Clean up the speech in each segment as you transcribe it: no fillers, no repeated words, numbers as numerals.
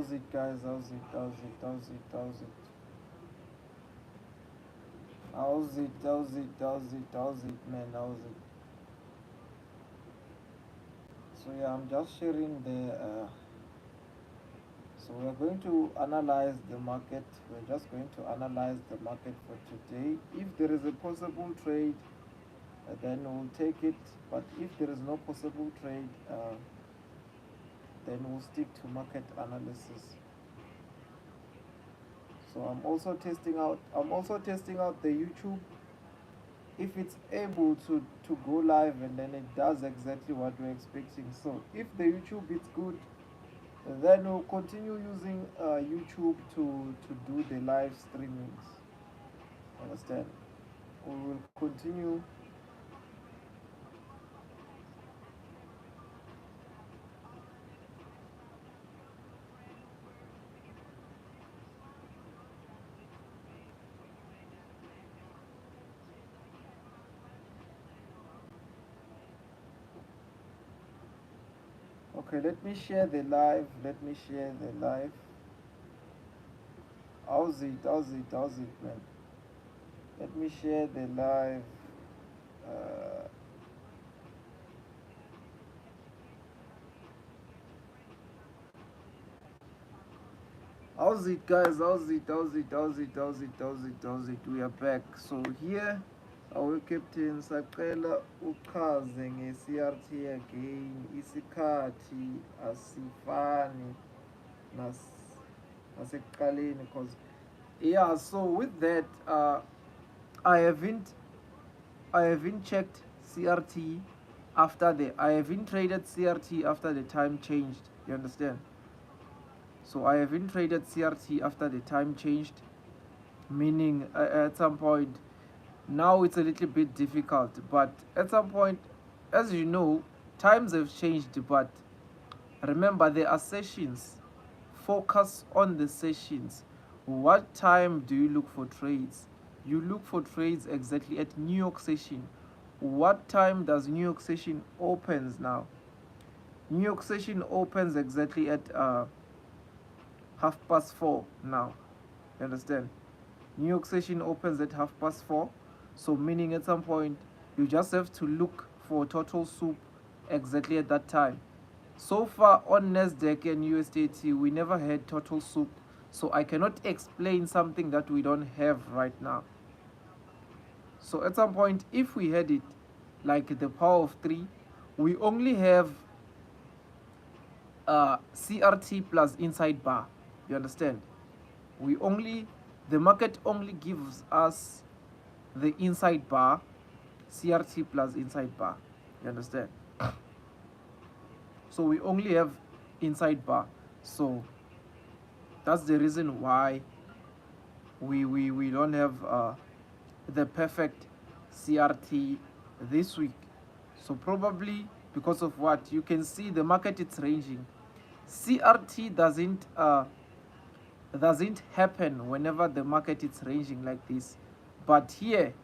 How's it, guys? How's it? How's it? How's it? How's it? How's it? How's it? How's it? How's it, man? How's it? So yeah, I'm just sharing the. So we're going to analyze the market. We're just going to analyze the market for today. If there is a possible trade, then we'll take it. But if there is no possible trade, then we'll stick to market analysis. So I'm also testing out. The YouTube, if it's able to go live, and then it does exactly what we're expecting. So if the YouTube is good, then we'll continue using YouTube to do the live streamings. Understand? We will continue. Okay, let me share the live. How's it? Man? Let me share the live. Uh, how's it, guys? How's it? We are back. So here, our captain saqela uchaze nge-CRT again. Isikhathi asifani nasekuqaleni, because yeah. So with that, I haven't checked CRT after I haven't traded CRT after the time changed. You understand? So I haven't traded CRT after the time changed, meaning at some point now it's a little bit difficult, but at some point, as you know, times have changed. But remember, there are sessions. Focus on the sessions. What time do you look for trades? You look for trades exactly at New York session. What time does New York session opens now? New York session opens exactly at 4:30 now. You understand? New York session opens at 4:30. So meaning at some point you just have to look for total soup exactly at that time. So far on NASDAQ and USDT, we never had total soup. So I cannot explain something that we don't have right now. So at some point, if we had it, like the power of 3, we only have CRT plus inside bar. You understand? The market only gives us the inside bar, CRT plus inside bar. You understand? So we only have inside bar. So that's the reason why we don't have the perfect CRT this week. So probably because of what you can see, the market it's ranging. CRT doesn't happen whenever the market is ranging like this, but here,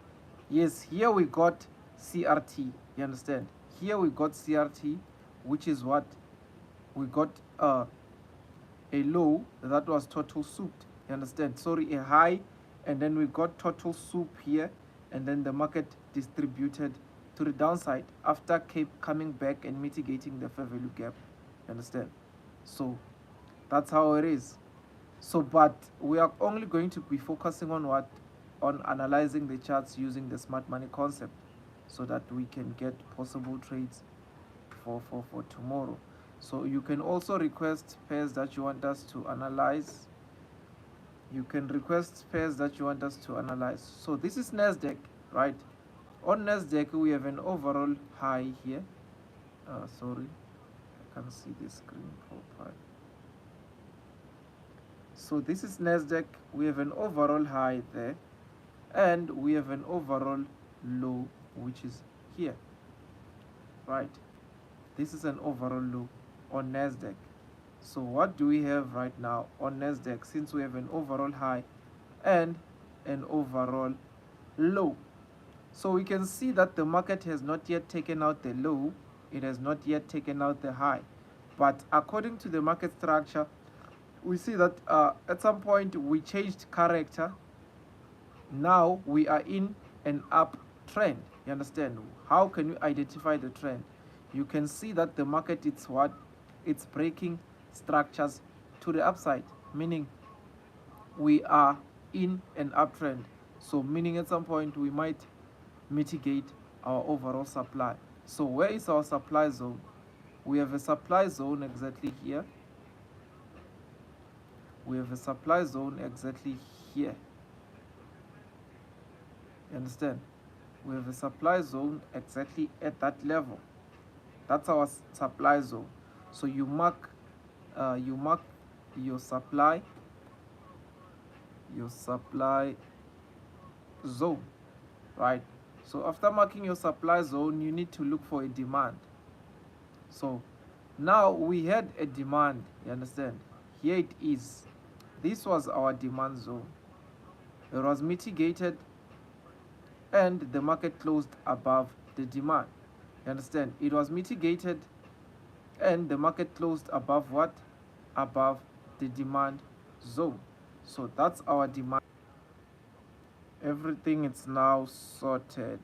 yes, here we got CRT. You understand? Here we got CRT, which is what we got a low that was total soup. You understand? Sorry, a high, and then we got total soup here, and then the market distributed to the downside after coming back and mitigating the fair value gap. You understand? So that's how it is. So but we are only going to be focusing on what? On analyzing the charts using the smart money concept, so that we can get possible trades for tomorrow. So you can also request pairs that you want us to analyze. So this is NASDAQ, right? On NASDAQ we have an overall high here. Sorry, I can't see the screen profile. So this is NASDAQ. We have an overall high there, and we have an overall low, which is here, right? This is an overall low on NASDAQ. So what do we have right now on NASDAQ, since we have an overall high and an overall low? So we can see that the market has not yet taken out the low, it has not yet taken out the high, but according to the market structure, we see that at some point we changed character. Now we are in an uptrend. You understand? How can you identify the trend? You can see that the market, it's what? It's breaking structures to the upside, meaning we are in an uptrend. So meaning at some point we might mitigate our overall supply. So where is our supply zone? We have a supply zone exactly here. We have a supply zone exactly here. You understand? We have a supply zone exactly at that level. That's our supply zone. So you mark your supply zone, right? So after marking your supply zone, you need to look for a demand. So now we had a demand, you understand? Here it is. This was our demand zone. It was mitigated and the market closed above the demand. You understand? It was mitigated and the market closed above what? Above the demand zone. So that's our demand. Everything is now sorted.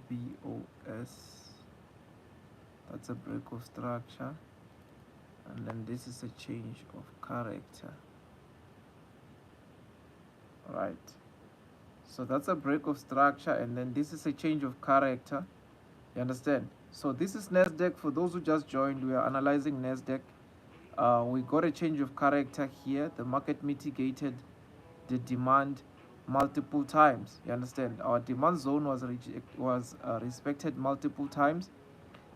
BOS. That's a break of structure. And then this is a change of character. Right. So that's a break of structure, and then this is a change of character. You understand? So this is NASDAQ. For those who just joined, we are analyzing NASDAQ. We got a change of character here. The market mitigated the demand multiple times. You understand? Our demand zone was respected multiple times,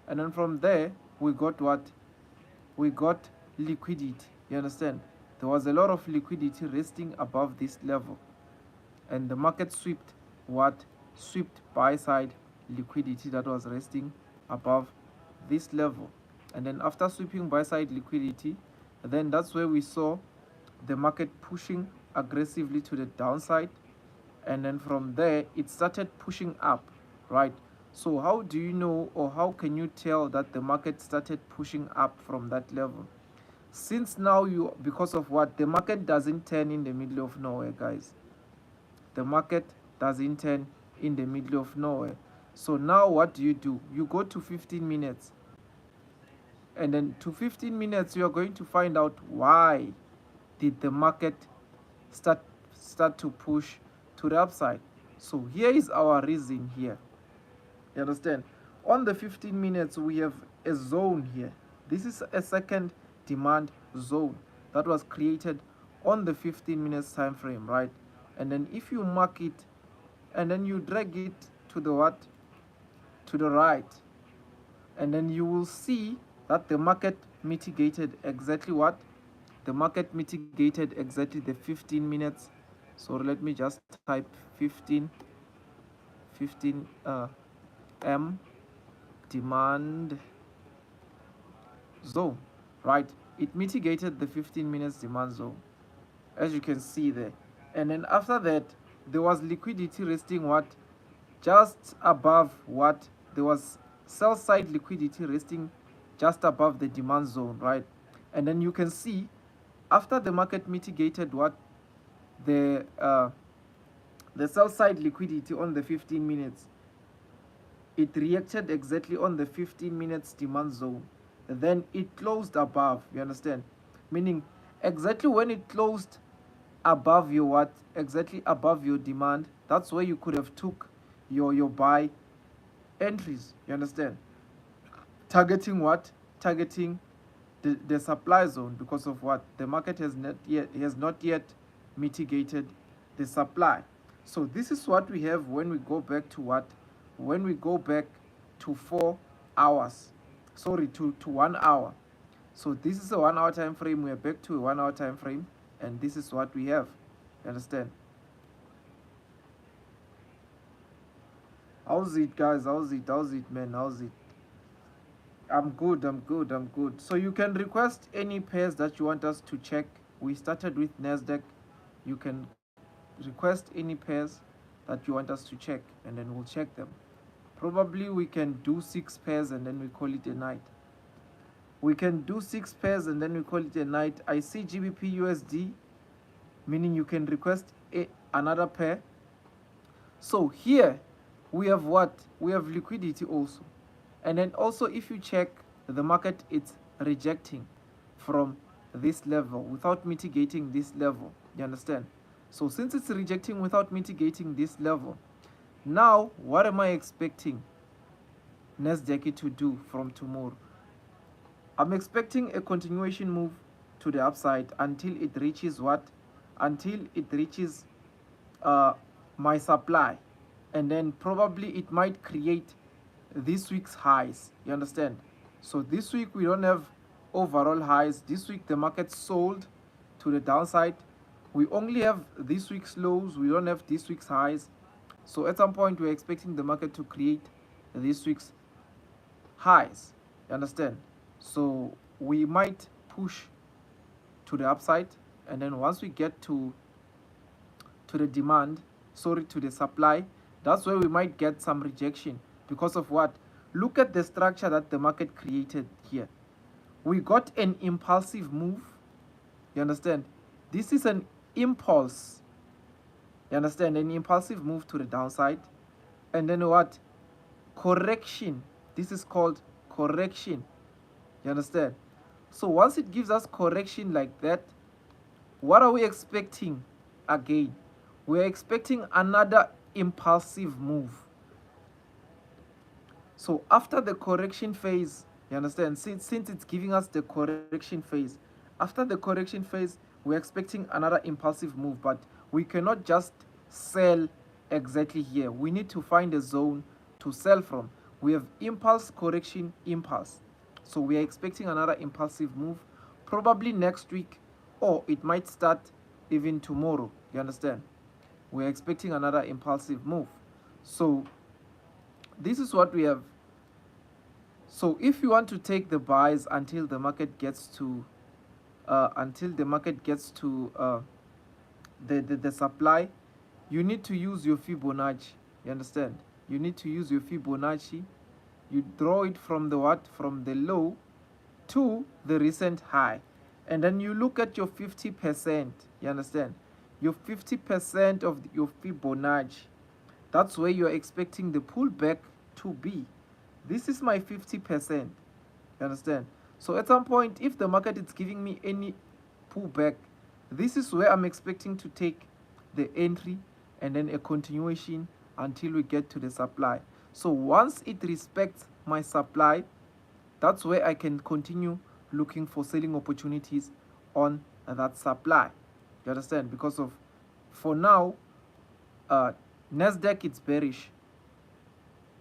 and then from there we got what? We got liquidity. You understand? There was a lot of liquidity resting above this level, and the market swept what? Swept buy side liquidity that was resting above this level. And then after sweeping buy side liquidity, then that's where we saw the market pushing aggressively to the downside, and then from there it started pushing up, right? So how do you know, or how can you tell that the market started pushing up from that level? Since now because of what? The market doesn't turn in the middle of nowhere, guys. The market doesn't turn in the middle of nowhere. So now what do? You go to 15 minutes, and then to 15 minutes you are going to find out why did the market start to push to the upside. So here is our reason here. You understand? On the 15 minutes we have a zone here. This is a second demand zone that was created on the 15 minutes time frame, right? And then if you mark it and then you drag it to the what? To the right, and then you will see that the market mitigated exactly what? The market mitigated exactly the 15 minutes. So let me just type 15 M demand zone, right? It mitigated the 15 minutes demand zone, as you can see there. And then after that there was liquidity resting what? Just above what? There was sell side liquidity resting just above the demand zone, right? And then you can see after the market mitigated what? The sell side liquidity on the 15 minutes, it reacted exactly on the 15 minutes demand zone. Then it closed above, you understand? Meaning exactly when it closed above your what? Exactly above your demand, that's where you could have took your buy entries, you understand? Targeting what? Targeting the supply zone, because of what? The market has not yet mitigated the supply. So this is what we have when we go back to what? When we go back to 4 hours, sorry, to 1 hour. So this is a 1 hour time frame. We are back to a 1 hour time frame, and this is what we have. You understand? How's it, guys? How's it, man? How's it? I'm good. So you can request any pairs that you want us to check. We started with NASDAQ. You can request any pairs that you want us to check, and then we'll check them Probably we can do 6 pairs and then we call it a night. We can do 6 pairs and then we call it a night. I see GBP USD, meaning you can request another pair. So here we have what? We have liquidity also. And then also if you check the market, it's rejecting from this level without mitigating this level. You understand? So since it's rejecting without mitigating this level, now what am I expecting NASDAQ to do from tomorrow? I'm expecting a continuation move to the upside until it reaches what? Until it reaches my supply, and then probably it might create this week's highs. You understand? So this week we don't have overall highs. This week the market sold to the downside. We only have this week's lows. We don't have this week's highs. So at some point we're expecting the market to create this week's highs. You understand? So we might push to the upside, and then once we get to the demand, sorry, to the supply, that's where we might get some rejection. Because of what? Look at the structure that the market created here. We got an impulsive move. You understand? This is an impulse. You understand? An impulsive move to the downside. And then what? Correction. This is called correction. You understand? So once it gives us correction like that, what are we expecting again? We're expecting another impulsive move. So after the correction phase, you understand, since it's giving us the correction phase, after the correction phase, we're expecting another impulsive move, but we cannot just sell exactly here. We need to find a zone to sell from. We have impulse, correction, impulse. So we are expecting another impulsive move, probably next week, or it might start even tomorrow. You understand? We're expecting another impulsive move. So this is what we have. So if you want to take the buys until the market gets to the supply, you need to use your Fibonacci. You understand? You need to use your Fibonacci. You draw it from the what? From the low to the recent high, and then you look at your 50%. You understand? Your 50% of your Fibonacci. That's where you're expecting the pullback to be. This is my 50%. You understand? So at some point, if the market is giving me any pullback, this is where I'm expecting to take the entry and then a continuation until we get to the supply. So once it respects my supply, that's where I can continue looking for selling opportunities on that supply. You understand? Because of, for now, NASDAQ it's bearish,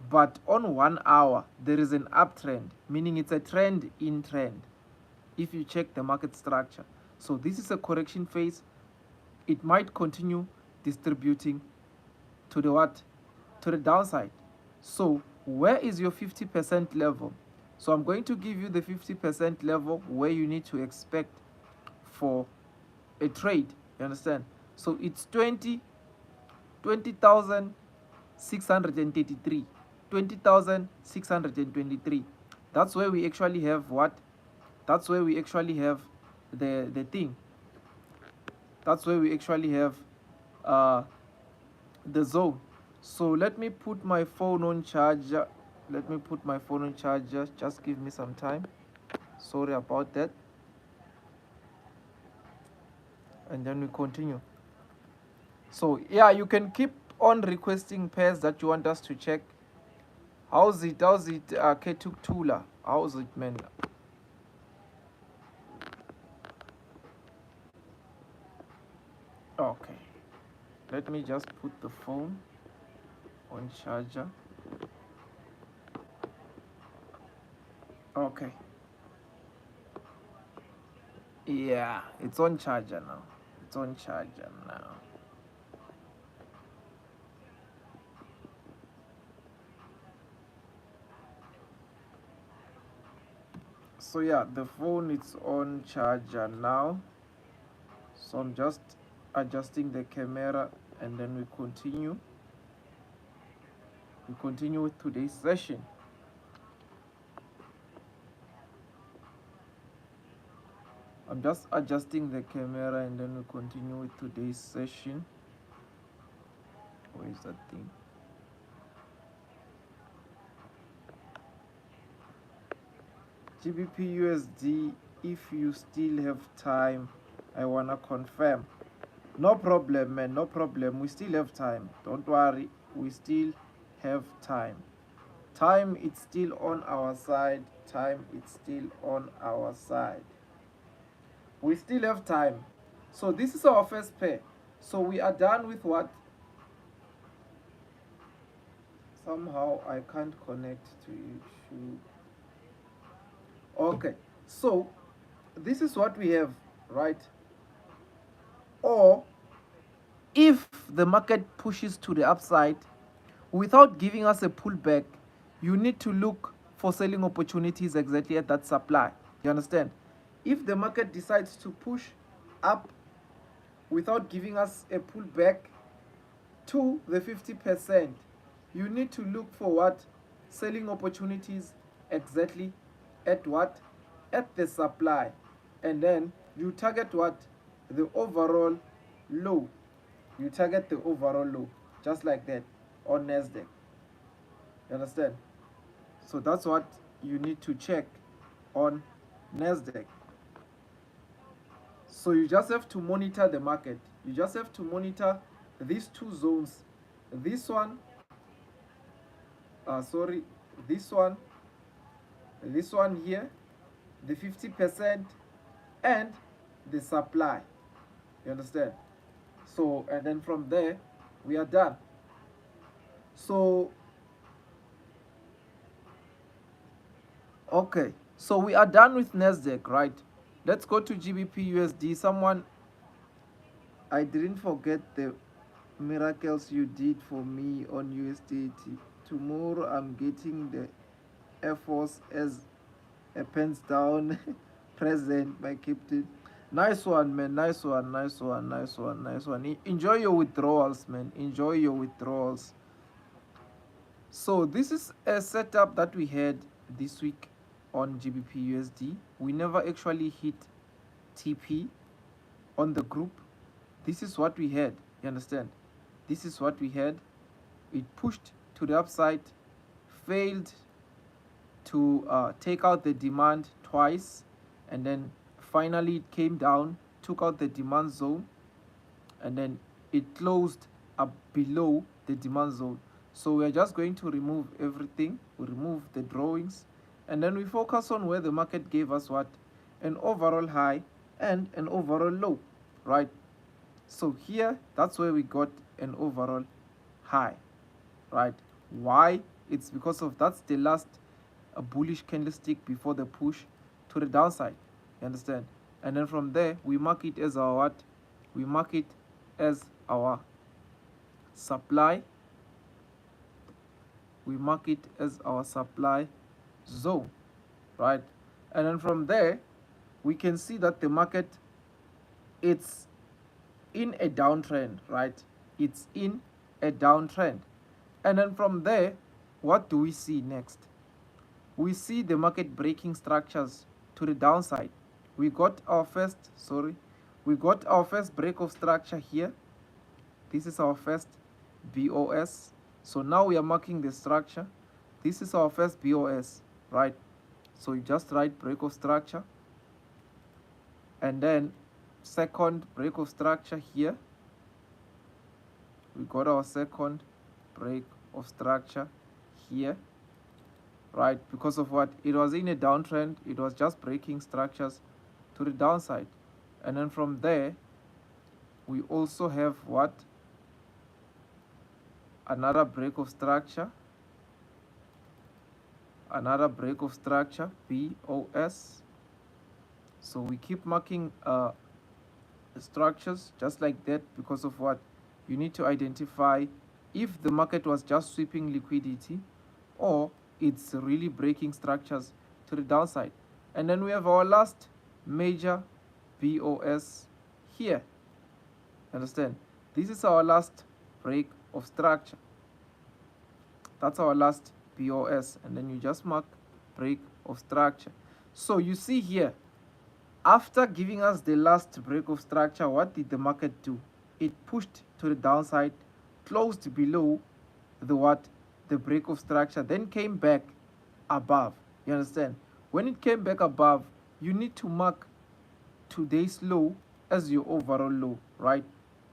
but on 1 hour there is an uptrend, meaning it's a trend in trend if you check the market structure. So this is a correction phase. It might continue distributing to the what? To the downside. So where is your 50% level? So I'm going to give you the 50% level where you need to expect for a trade. You understand? So it's 20,633. 20,623. That's where we actually have what? That's where we actually have the thing. That's where we actually have the zone. So let me put my phone on charger. Let me put my phone on charger. Just give me some time. Sorry about that. And then we continue. So yeah, you can keep on requesting pairs that you want us to check. How's it Ketuk Tula? How's it, man? Okay, let me just put the phone on charger. Okay, yeah, it's on charger now. It's on charger now. So yeah, the phone is on charger now. So I'm just adjusting the camera and then we continue. We continue with today's session. I'm just adjusting the camera and then we continue with today's session. Where is that thing? GBP USD, if you still have time, I wanna confirm. No problem, man, no problem. We still have time. Don't worry, we still have time. Time it's still on our side. Time it's still on our side. We still have time. So this is our first pair. So we are done with what? Somehow I can't connect to YouTube. Okay, so this is what we have, right? Or if the market pushes to the upside without giving us a pullback, you need to look for selling opportunities exactly at that supply. You understand? If the market decides to push up without giving us a pullback to the 50%, you need to look for what? Selling opportunities exactly at what? At the supply. And then you target what? The overall low. You target the overall low, just like that, on NASDAQ. You understand? So that's what you need to check on NASDAQ. So you just have to monitor the market. You just have to monitor these two zones. This one, this one here, the 50% and the supply. You understand? So, and then from there, we are done. So, okay. So we are done with NASDAQ, right? Let's go to GBP USD. Someone, I didn't forget the miracles you did for me on USDT. Tomorrow I'm getting the Air Force as a pens down present, my captain. Nice one, man. Nice one, nice one, nice one, nice one. Enjoy your withdrawals, man. Enjoy your withdrawals. So this is a setup that we had this week on GBP USD. We never actually hit TP on the group. This is what we had. You understand? This is what we had. It pushed to the upside, failed to take out the demand twice, and then finally it came down, took out the demand zone, and then it closed up below the demand zone. So we are just going to remove everything. We remove the drawings, and then we focus on where the market gave us what? An overall high and an overall low, right? So here, that's where we got an overall high, right? Why? It's because of that's the last bullish candlestick before the push to the downside. You understand? And then from there, we mark it as our what? We mark it as our supply. We mark it as our supply zone, right? And then from there, we can see that the market, it's in a downtrend, right? It's in a downtrend. And then from there, what do we see next? We see the market breaking structures to the downside. We got our first break of structure here. This is our first BOS. So now we are marking the structure. This is our first BOS, right? So you just write break of structure, and then second break of structure here. We got our second break of structure here, right? Because of what? It was in a downtrend. It was just breaking structures to the downside. And then from there, we also have what? Another break of structure. Another break of structure, BOS. So we keep marking structures just like that, because of what? You need to identify if the market was just sweeping liquidity or it's really breaking structures to the downside. And then we have our last major BOS here. Understand? This is our last break of structure. That's our last BOS, and then you just mark break of structure. So you see here, after giving us the last break of structure, what did the market do? It pushed to the downside, closed below the what? The break of structure, then came back above. You understand? When it came back above, you need to mark today's low as your overall low, right?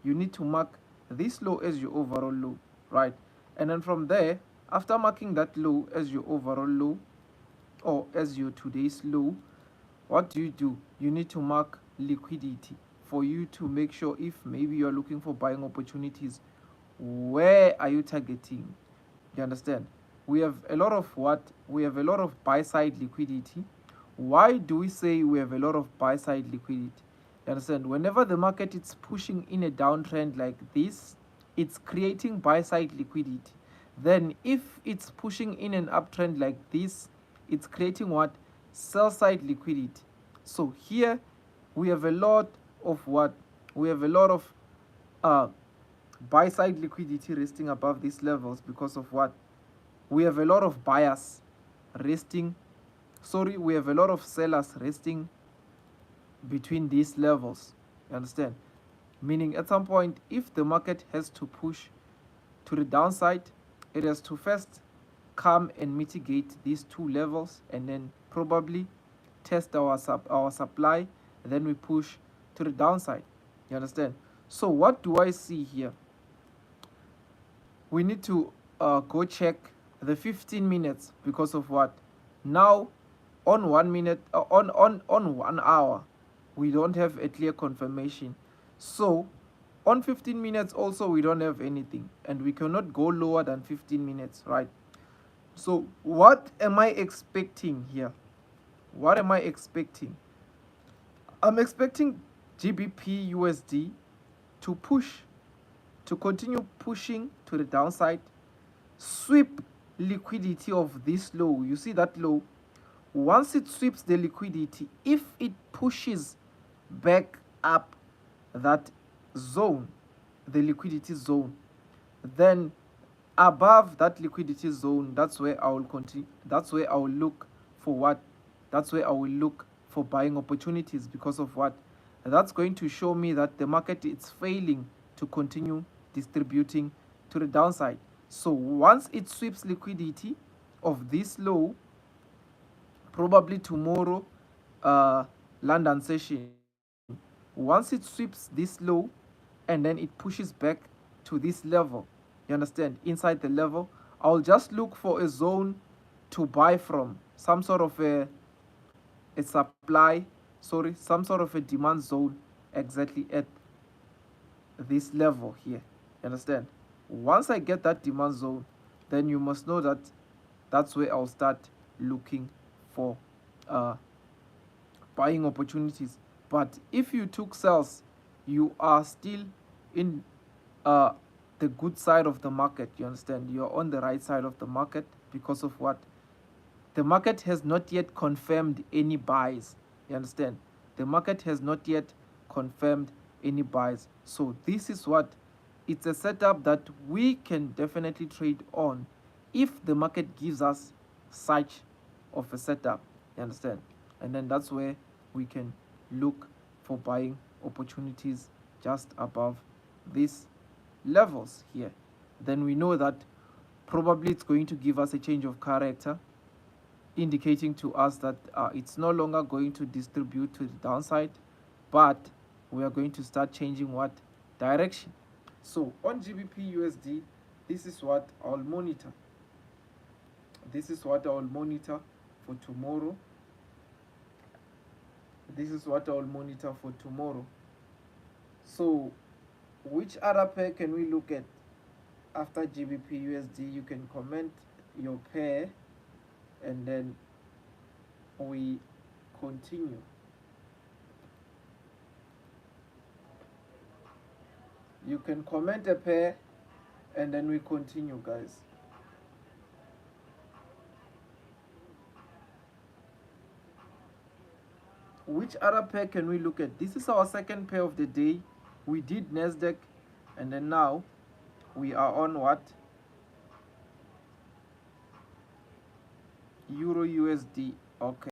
You need to mark this low as your overall low, right? And then from there, after marking that low as your overall low or as your today's low, what do? You need to mark liquidity for you to make sure if maybe you're looking for buying opportunities, where are you targeting? You understand? We have a lot of what? We have a lot of buy side liquidity. Why do we say we have a lot of buy side liquidity? You understand? Whenever the market is pushing in a downtrend like this, it's creating buy side liquidity. Then if it's pushing in an uptrend like this, it's creating what? Sell side liquidity. So here we have a lot of what? We have a lot of buy side liquidity resting above these levels because of what? We have a lot of buyers resting, we have a lot of sellers resting between these levels. You understand? Meaning at some point, if the market has to push to the downside, it has to first come and mitigate these two levels and then probably test our supply, and then we push to the downside. You understand? So what do I see here? We need to go check the 15 minutes because of what? Now on 1 minute, on 1 hour, we don't have a clear confirmation. So on 15 minutes also we don't have anything, and we cannot go lower than 15 minutes, right? So what am I expecting here? What am I expecting? I'm expecting GBP USD to push, to continue pushing to the downside, sweep liquidity of this low. You see that low? Once it sweeps the liquidity, if it pushes back up that zone, the liquidity zone, then above that liquidity zone, that's where I will continue. That's where I will look for what? That's where I will look for buying opportunities because of what? That's going to show me that the market is failing to continue distributing to the downside. So once it sweeps liquidity of this low, probably tomorrow London session, once it sweeps this low and then it pushes back to this level, you understand, inside the level, I'll just look for a zone to buy from, some sort of a supply, some sort of a demand zone exactly at this level here. You understand? Once I get that demand zone, then you must know that that's where I'll start looking for buying opportunities. But if you took sales, you are still in the good side of the market. You understand? You're on the right side of the market because of what? The market has not yet confirmed any buys. You understand? The market has not yet confirmed any buys. So this is what? It's a setup that we can definitely trade on if the market gives us such of a setup. You understand? And then that's where we can look for buying opportunities just above these levels here. Then we know that probably it's going to give us a change of character, indicating to us that it's no longer going to distribute to the downside, but we are going to start changing what? Direction. So on GBP USD, this is what I'll monitor. This is what I'll monitor for tomorrow. This is what I'll monitor for tomorrow. So which other pair can we look at after GBP USD? You can comment your pair and then we continue. You can comment a pair and then we continue, guys. Which other pair can we look at? This is our second pair of the day. We did NASDAQ and then now we are on what? Euro USD. Okay.